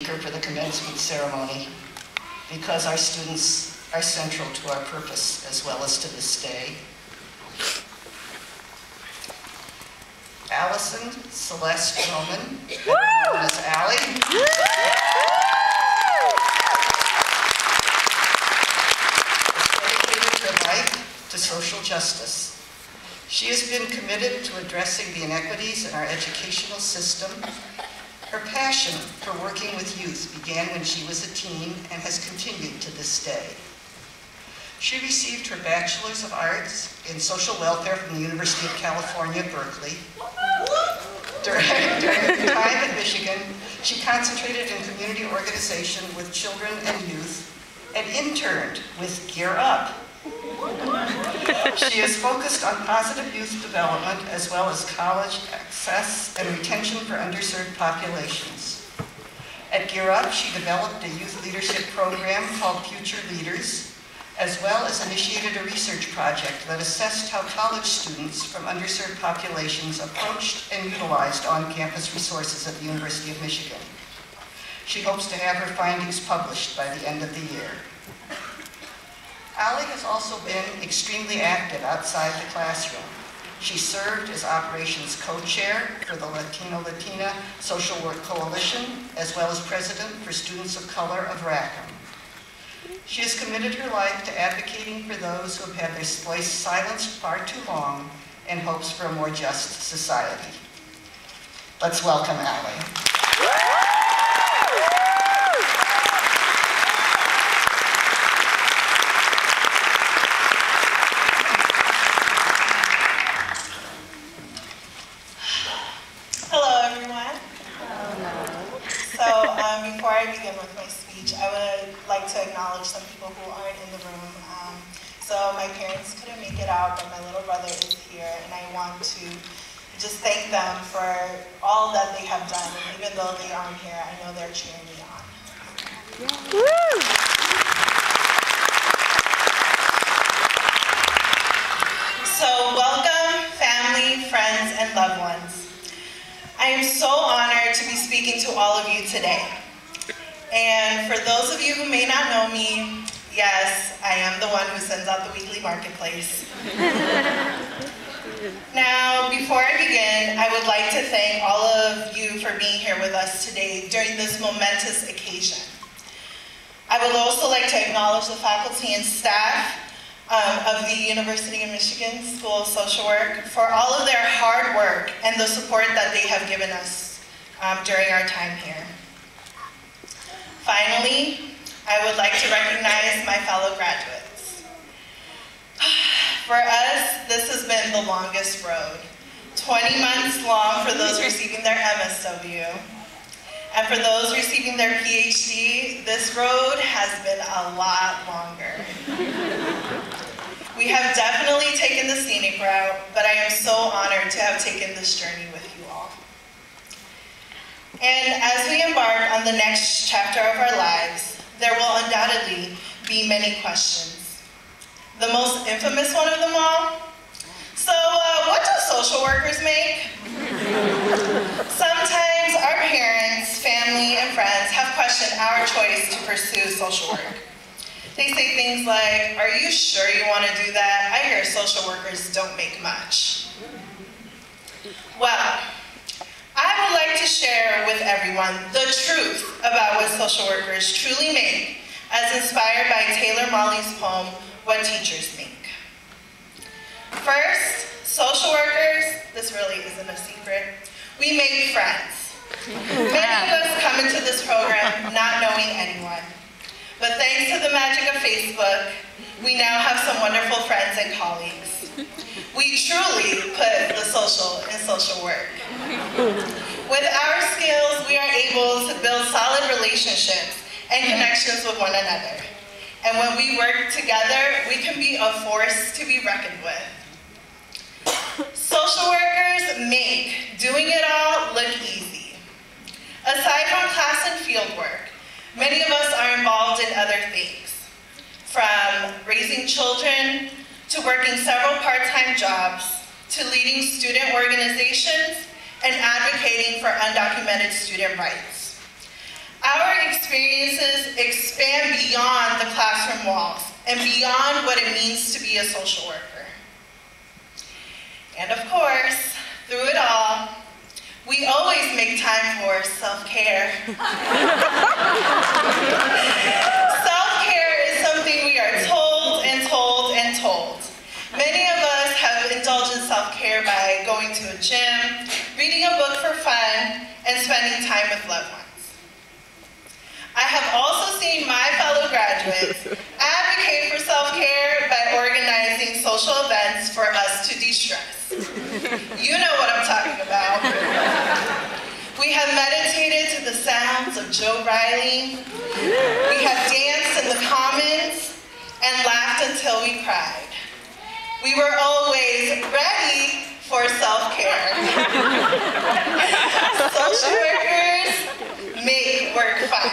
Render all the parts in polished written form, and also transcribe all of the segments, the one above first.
for the commencement ceremony because our students are central to our purpose as well as to this day. Allison Celeste Roman, known as Allie. Dedicated her life to social justice. She has been committed to addressing the inequities in our educational system. Her passion for working with youth began when she was a teen and has continued to this day. She received her Bachelor's of Arts in Social Welfare from the University of California, Berkeley. During her time at Michigan, she concentrated in community organization with children and youth and interned with Gear Up. She is focused on positive youth development as well as college access and retention for underserved populations. At Gear Up, she developed a youth leadership program called Future Leaders, as well as initiated a research project that assessed how college students from underserved populations approached and utilized on-campus resources at the University of Michigan. She hopes to have her findings published by the end of the year. Allie has also been extremely active outside the classroom. She served as operations co-chair for the Latino-Latina Social Work Coalition, as well as president for Students of Color of Rackham. She has committed her life to advocating for those who have had their voice silenced far too long and hopes for a more just society. Let's welcome Allie. Before I begin with my speech, I would like to acknowledge some people who aren't in the room. So my parents couldn't make it out, but my little brother is here, and I want to just thank them for all that they have done. And even though they aren't here, I know they're cheering me on. So welcome, family, friends, and loved ones. I am so honored to be speaking to all of you today. And for those of you who may not know me, yes, I am the one who sends out the weekly marketplace. Now, before I begin, I would like to thank all of you for being here with us today during this momentous occasion. I would also like to acknowledge the faculty and staff of the University of Michigan School of Social Work for all of their hard work and the support that they have given us during our time here. Finally, I would like to recognize my fellow graduates. For us, this has been the longest road. 20 months long for those receiving their MSW. And for those receiving their PhD, this road has been a lot longer. We have definitely taken the scenic route, but I am so honored to have taken this journey with you all. And as we embark on the next chapter of our lives, there will undoubtedly be many questions. The most infamous one of them all, so what do social workers make? Sometimes our parents, family, and friends have questioned our choice to pursue social work. They say things like, "Are you sure you want to do that? I hear social workers don't make much." Well, I would like to share with everyone the truth about what social workers truly make, as inspired by Taylor Malley's poem, "What Teachers Make." First, social workers, this really isn't a secret, we make friends. Many of us come into this program not knowing anyone. But thanks to the magic of Facebook, we now have some wonderful friends and colleagues. We truly put the social in social work. With our skills, we are able to build solid relationships and connections with one another. And when we work together, we can be a force to be reckoned with. Social workers make doing it all look easy. Aside from class and field work, many of us are involved in other things, from raising children to working several part-time jobs to leading student organizations and advocating for undocumented student rights. Our experiences expand beyond the classroom walls and beyond what it means to be a social worker. And of course, through it all, we always make time for self-care. Self-care is something we are told and told and told. Many of us have indulged in self-care by going to a gym, reading a book for fun, and spending time with loved ones. I have also seen my fellow graduates advocate for self-care by organizing social events for us to de-stress. You know what I'm talking about. We have meditated to the sounds of Joe Riley. We have danced in the commons and laughed until we cried. We were always ready for self-care. Social workers make work fun.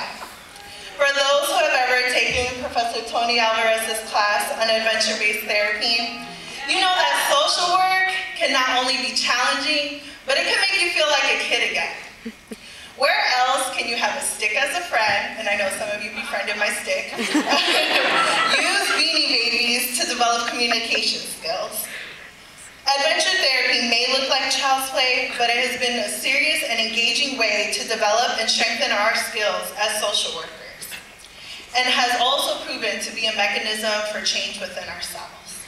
For those who have ever taken Professor Tony Alvarez's class on adventure-based therapy, you know that social work can not only be challenging, but it can make you feel like a kid again. Where else can you have a stick as a friend, and I know some of you befriended my stick, use Beanie Babies to develop communication skills? Adventure therapy may look like child's play, but it has been a serious and engaging way to develop and strengthen our skills as social workers, and has also proven to be a mechanism for change within ourselves.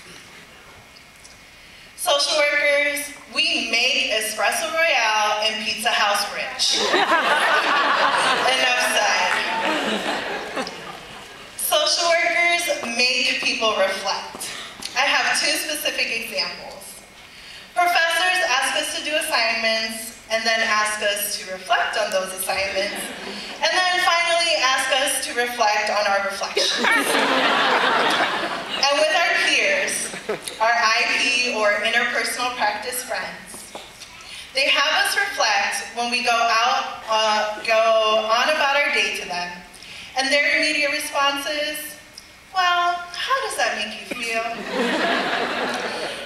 Social workers, we make Espresso Royale and Pizza House rich. Enough said. Social workers make people reflect. I have two specific examples. Professors ask us to do assignments, and then ask us to reflect on those assignments, and then finally ask us to reflect on our reflections. And with our peers, our IP or interpersonal practice friends, they have us reflect when we go on about our day to them, and their immediate response is, well, how does that make you feel?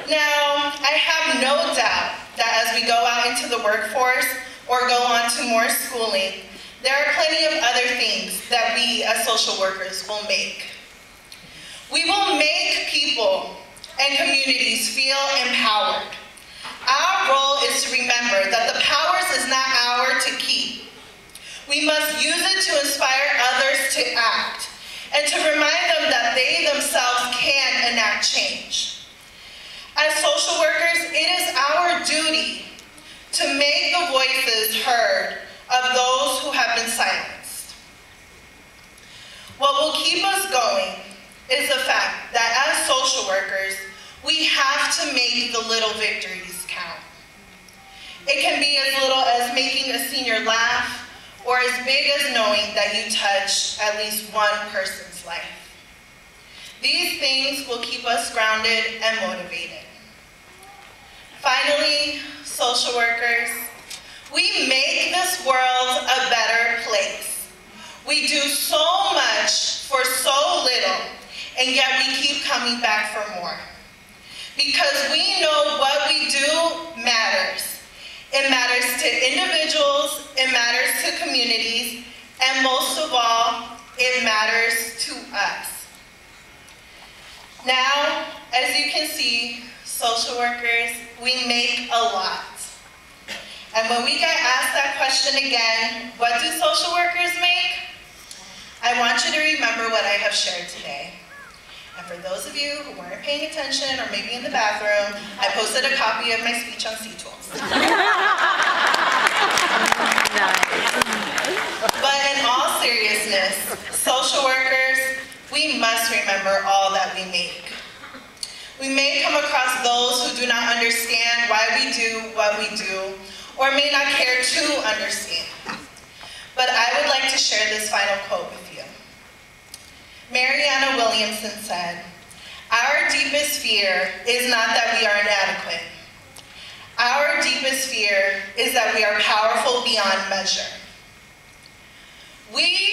Now, I have no doubt that as we go out into the workforce or go on to more schooling, there are plenty of other things that we as social workers will make. We will make people and communities feel empowered. Our role is to remember that the powers is not ours to keep. We must use it to inspire others to act and to remind them that they themselves can enact change. As social workers, it is our duty to make the voices heard of those who have been silenced. What will keep us going is the fact that as social workers, we have to make the little victories count. It can be as little as making a senior laugh, or as big as knowing that you touched at least one person's life. These things will keep us grounded and motivated. Finally, social workers, we make this world a better place. We do so much for so little, and yet we keep coming back for more. Because we know what we do matters. It matters to individuals, it matters to communities, and most of all, it matters to us. Now, as you can see, social workers, we make a lot. And when we get asked that question again, what do social workers make? I want you to remember what I have shared today. And for those of you who weren't paying attention or maybe in the bathroom, I posted a copy of my speech on C-Tools. But in all seriousness, social workers, we must remember all that we make. We may come across those who do not understand why we do what we do, or may not care to understand. But I would like to share this final quote with you. Marianna Williamson said, "Our deepest fear is not that we are inadequate. Our deepest fear is that we are powerful beyond measure." We